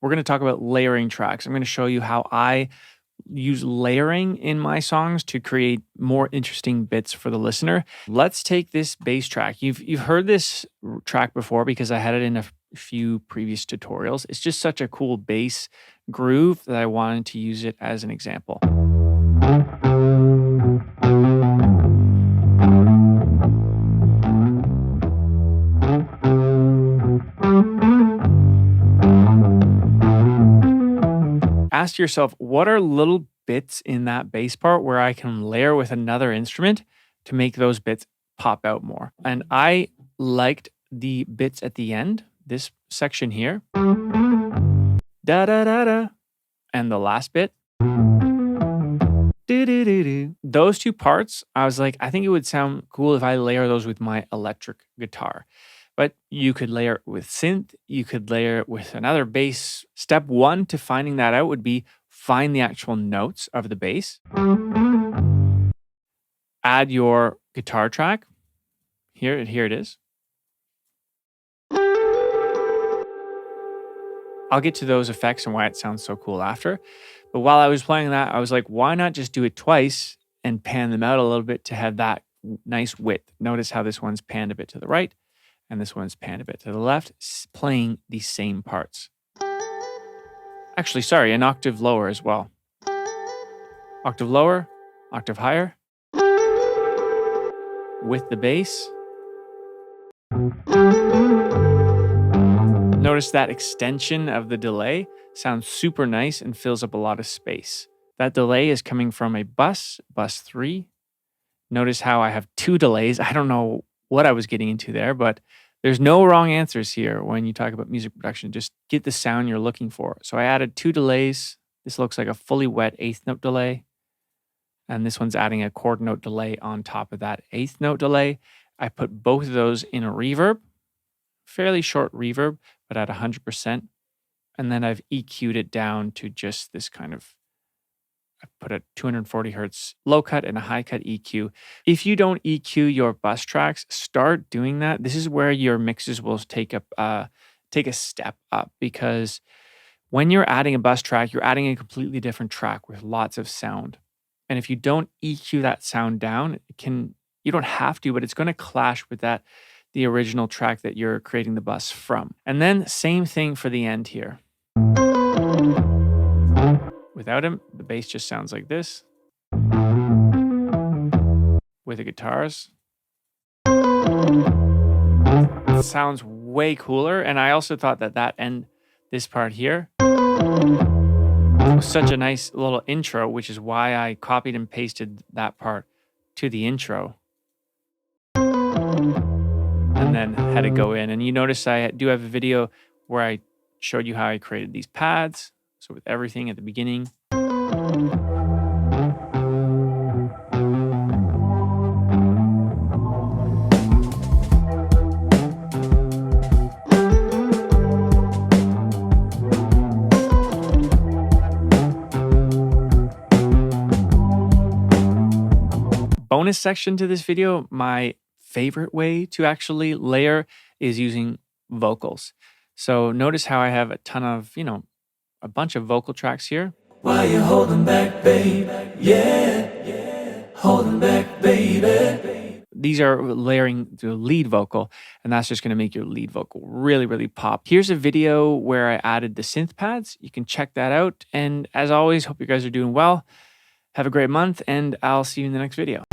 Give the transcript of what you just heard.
we're going to talk about layering tracks. I'm going to show you how I use layering in my songs to create more interesting bits for the listener. Let's take this bass track. You've heard this track before because I had it in a few previous tutorials. It's just such a cool bass groove that I wanted to use it as an example. Ask yourself, what are little bits in that bass part where I can layer with another instrument to make those bits pop out more? And I liked the bits at the end, this section here, da da da da, and the last bit, do do do do. Those two parts, I was like, I think it would sound cool if I layer those with my electric guitar. But you could layer it with synth, you could layer it with another bass. Step one to finding that out would be find the actual notes of the bass. Add your guitar track. Here it is. I'll get to those effects and why it sounds so cool after. But while I was playing that, I was like, why not just do it twice and pan them out a little bit to have that nice width? Notice how this one's panned a bit to the right and this one's panned a bit to the left, playing the same parts. Actually, sorry, an octave lower as well. Octave lower, octave higher. With the bass. Notice that extension of the delay sounds super nice and fills up a lot of space. That delay is coming from a bus 3. Notice how I have 2 delays. I don't know what I was getting into there, but there's no wrong answers here when you talk about music production. Just get the sound you're looking for. So I added 2 delays. This looks like a fully wet 8th note delay. And this one's adding a chord note delay on top of that 8th note delay. I put both of those in a reverb, fairly short reverb, but at 100%. And then I've EQ'd it down to just this kind of, I put a 240 hertz low cut and a high cut EQ. If you don't EQ your bus tracks, start doing that. This is where your mixes will take a step up, because when you're adding a bus track, you're adding a completely different track with lots of sound. And if you don't EQ that sound down, you don't have to, but it's going to clash with the original track that you're creating the bus from. And then same thing for the end here. Without him, the bass just sounds like this. With the guitars, it sounds way cooler. And I also thought this part here was such a nice little intro, which is why I copied and pasted that part to the intro. And then had to go in. And you notice I do have a video where I showed you how I created these pads. So with everything at the beginning. Bonus section to this video, my favorite way to actually layer is using vocals. So notice how I have a ton of, a bunch of vocal tracks here. Why you holding back, babe? Yeah, holding back, baby. These are layering the lead vocal, and that's just going to make your lead vocal really, really pop. Here's a video where I added the synth pads. You can check that out. And as always, hope you guys are doing well. Have a great month, and I'll see you in the next video.